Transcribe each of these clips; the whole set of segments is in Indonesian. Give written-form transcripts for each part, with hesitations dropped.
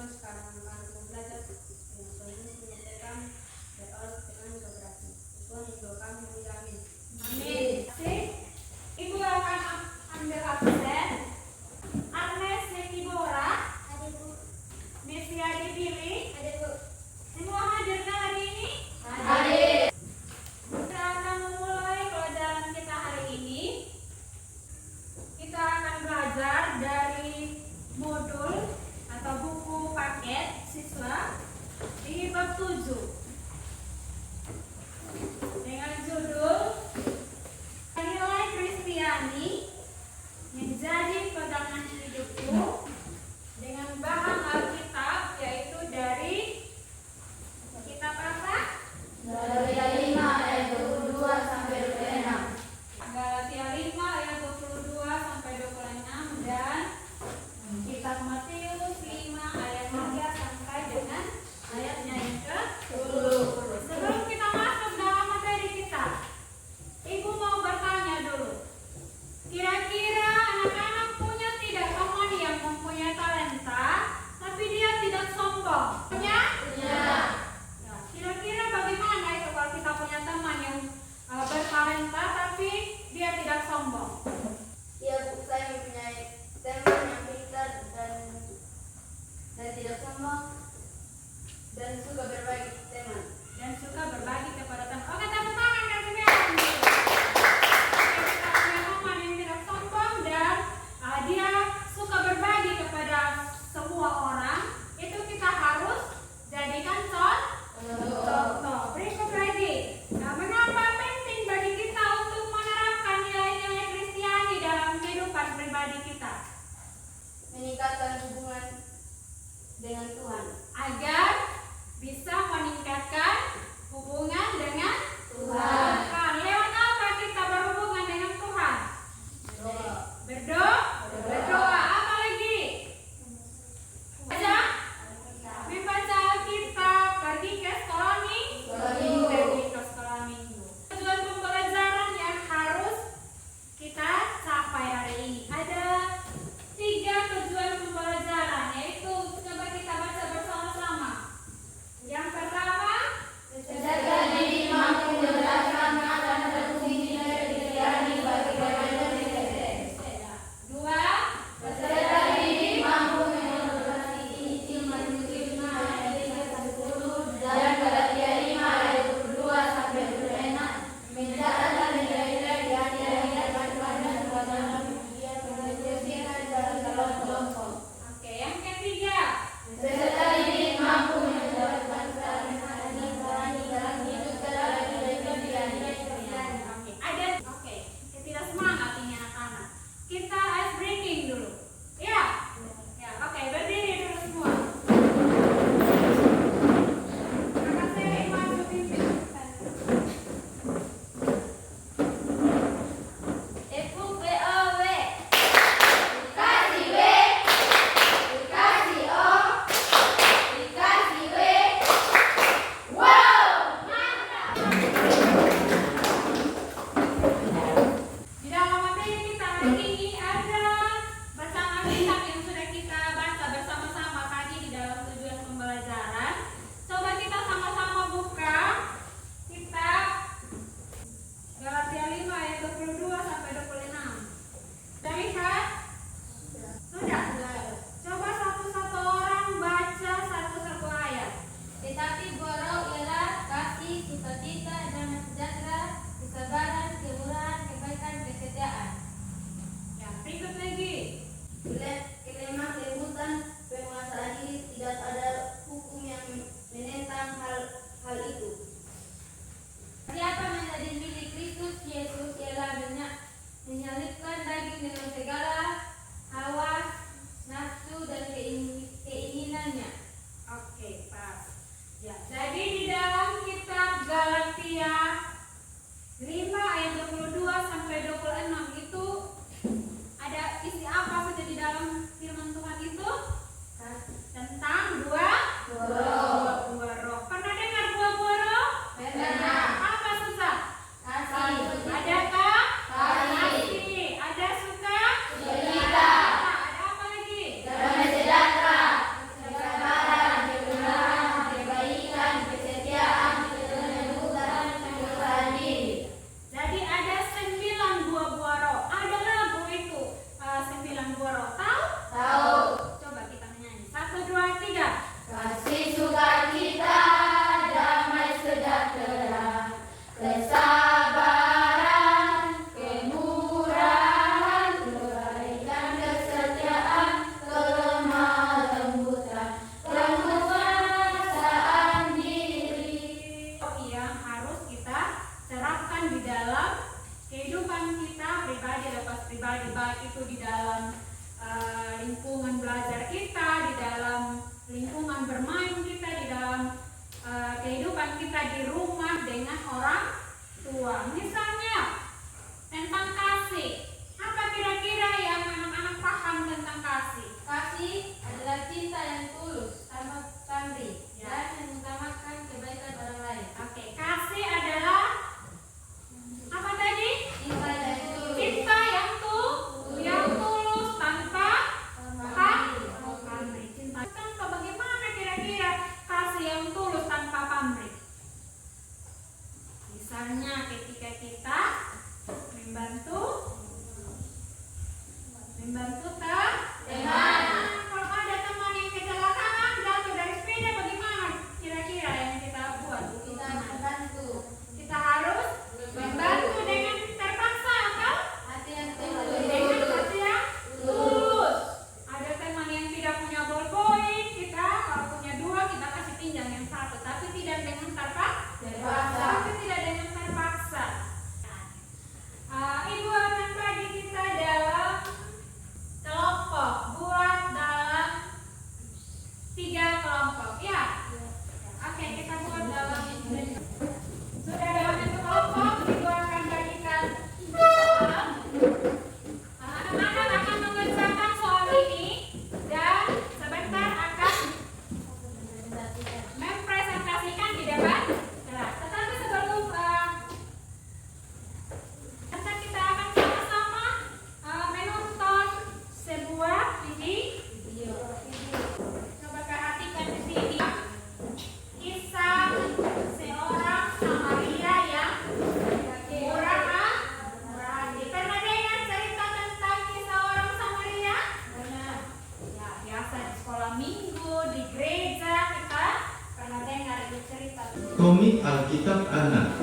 teman-teman sekarang akan belajar dengan penuh menyampaikan doa dengan geografi. Tuhan mendoakan yang amin. Amin. Ibu akan ambil absen. Agnes Nekibora. Ada Bu. Mesia Dipilih. Ada Bu. Semua hadirnya hari ini? Hadir. Kita akan memulai pelajaran kita hari ini. Kita akan belajar dari modul atau buku paket siswa di bab 7 dengan judul Nilai Kristiani Menjadi Pegangan Hidupku, dengan bahan Alkitab yaitu dari kitab apa? Galatia 5 ayat 22 sampai 26. Galatia 5 ayat 22 sampai 26 dan kitab Matius 5 ayat 3 sampai dengan ayatnya yang ke-10. Sebelum kita masuk dalam materi kita, Ibu mau bertanya dulu. Kira-kira anak-anak punya tidak teman yang mempunyai talenta tapi dia tidak sombong? Punya? Punya. Ya, kira-kira bagaimana itu kalau kita punya teman yang bertalenta tapi dia tidak sombong? Ya Bu, saya mempunyai teman yang pintar dan tidak sombong dan suka berbagi teman. Dan suka berbagi kepada teman. Oke, tepuk tangan kasih merah. Kita punya teman yang tidak sombong dan dia suka berbagi kepada semua orang. Itu kita harus jadikan contoh. Berikut lagi. Nah, mengapa penting bagi kita untuk menerapkan nilai-nilai Kristiani dalam kehidupan pribadi kita? Meningkatkan hubungan dengan Tuhan. Agar bisa meningkatkan hubungan dengan Tuhan. Lewat apa kita berhubungan dengan Tuhan? Berdoa. Apa lagi? Membaca Alkitab, pergi ke sekolah minggu. Tujuan pembelajaran yang harus kita capai hari ini. Ada 3 tujuan pembelajaran, yaitu coba kita baca bersama-sama. Yang kita di rumah dengan orang tua. Misalnya tentang kasih. Apa kira-kira yang anak-anak paham tentang kasih? Kasih adalah cinta yang tulus tanpa pamrih Ya. dan mengutamakan kebaikan orang lain. Oke, kasih adalah apa tadi? Cinta yang tulus. Cinta yang tulus tanpa pamrih. Cinta tanpa bagaimana kira-kira kasih yang tulus tanpa pamrih? Misalnya ketika kita membantu teman. Kalau ada teman yang kecelakaan jatuh dari sepeda, bagaimana kira-kira yang kita buat? Kita membantu. Kita harus membantu dengan terpaksa atau Hati yang dengan tulus. hati yang tulus. Ada teman yang tidak punya ballpoint, kita kalau punya 2 kita kasih pinjam yang 1, tapi tidak dengan terpaksa. Tapi tidak dengan terpaksa. Ibu akan bagi kita dalam kelompok, buat dalam 3 kelompok, ya. Oke, kita buat dalam sudah dalam bentuk kelompok. Ibu akan bagikan soal. Anak-anak akan mengerjakan soal ini dan sebentar akan mempresentasikan di depan kelas. Tetapi sebelum kita akan sama-sama menonton sebuah video. Coba perhatikan di sini kisah seorang Samaria yang murah hati. Pernah dengar cerita tentang kisah orang Samaria? Ya, biasa di sekolah minggu, di gereja kita pernah dengar itu cerita. Komik Alkitab Anak.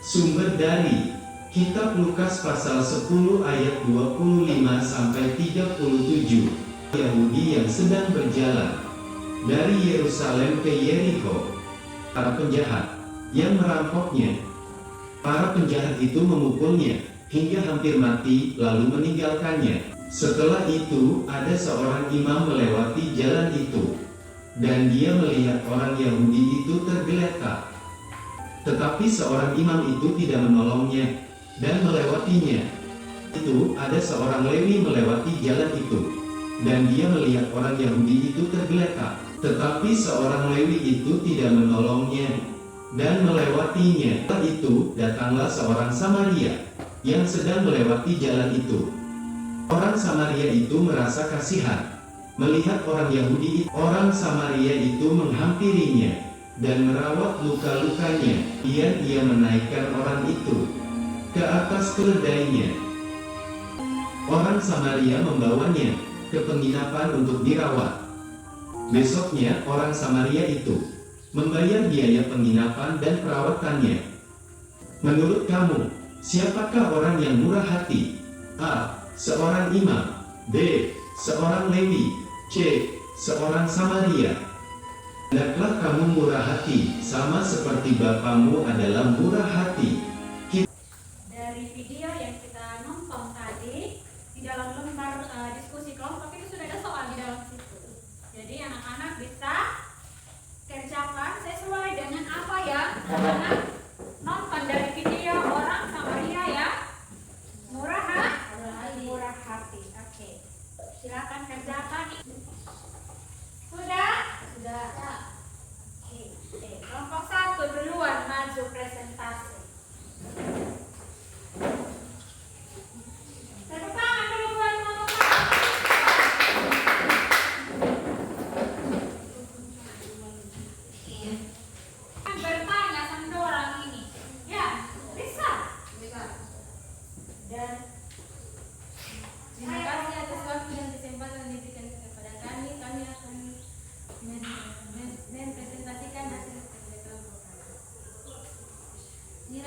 Sumber dari Kitab Lukas pasal 10 ayat 25 sampai 37. Yahudi yang sedang berjalan dari Yerusalem ke Yeriko. Para penjahat yang merampoknya. Para penjahat itu memukulnya hingga hampir mati lalu meninggalkannya. Setelah itu ada seorang imam melewati jalan itu, dan dia melihat orang Yahudi itu tergeletak. Tetapi seorang imam itu tidak menolongnya dan melewatinya. Itu ada seorang Lewi melewati jalan itu, dan dia melihat orang Yahudi itu tergeletak. Tetapi seorang Lewi itu tidak menolongnya dan melewatinya. Setelah itu datanglah seorang Samaria yang sedang melewati jalan itu. Orang Samaria itu merasa kasihan melihat orang Yahudi itu. Orang Samaria itu menghampirinya dan merawat luka-lukanya. Ia menaikkan orang itu ke atas keledainya. Orang Samaria membawanya ke penginapan untuk dirawat. Besoknya orang Samaria itu membayar biaya penginapan dan perawatannya. Menurut kamu, siapakah orang yang murah hati? A. Seorang imam. B. Seorang Lewi. C. Seorang Samaria. Hendaklah kamu murah hati, sama seperti Bapamu adalah murah hati. Dari video yang kita nonton tadi, di dalam lembar diskusi kelompok itu sudah ada soal di dalam situ. Jadi anak-anak bisa kerjakan sesuai dengan apa yang anak nonton dari video orang Samaria ya. Murah hati. Oke. Silakan kerjakan. Sudah? Oke. Kelompok 1 duluan maju presentasi. Tepuk tangan dulu buat kelompok 1. Bertanya sama orang ini. Ya, bisa. Dan terima kasih atas waktu dan kesempatan yang diberikan kepada kami. Kami akan mempresentasikan hasil kerja kelompok kami.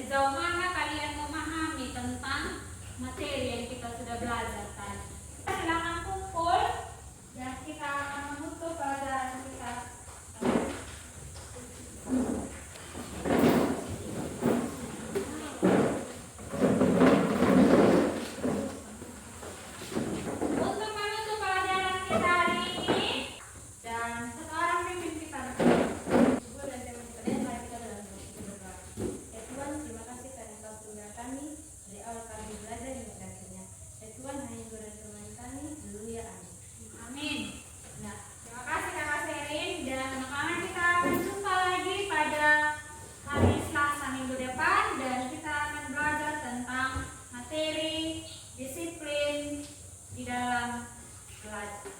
Sejauh mana kalian memahami tentang materi yang kita sudah belajar tadi? Silakan kumpul dan kita akan menutup pelajaran kita. Untuk menutup pelajaran kita hari ini, dan sekarang pimpin kita. Ibu dan teman kalian, mari kita dalam berdoa. Ya Tuhan, terima kasih karena Kau pelihara kami dari awal kami belajar hingga akhirnya. Ya Tuhan, hanya Engkau dan Tuhan kami. Haleluya, amin. Amin. Nah, terima kasih Kakak Sherin, dan anak-anak kita akan jumpa lagi pada hari Selasa minggu depan, dan kita akan belajar tentang materi disiplin di dalam belajar.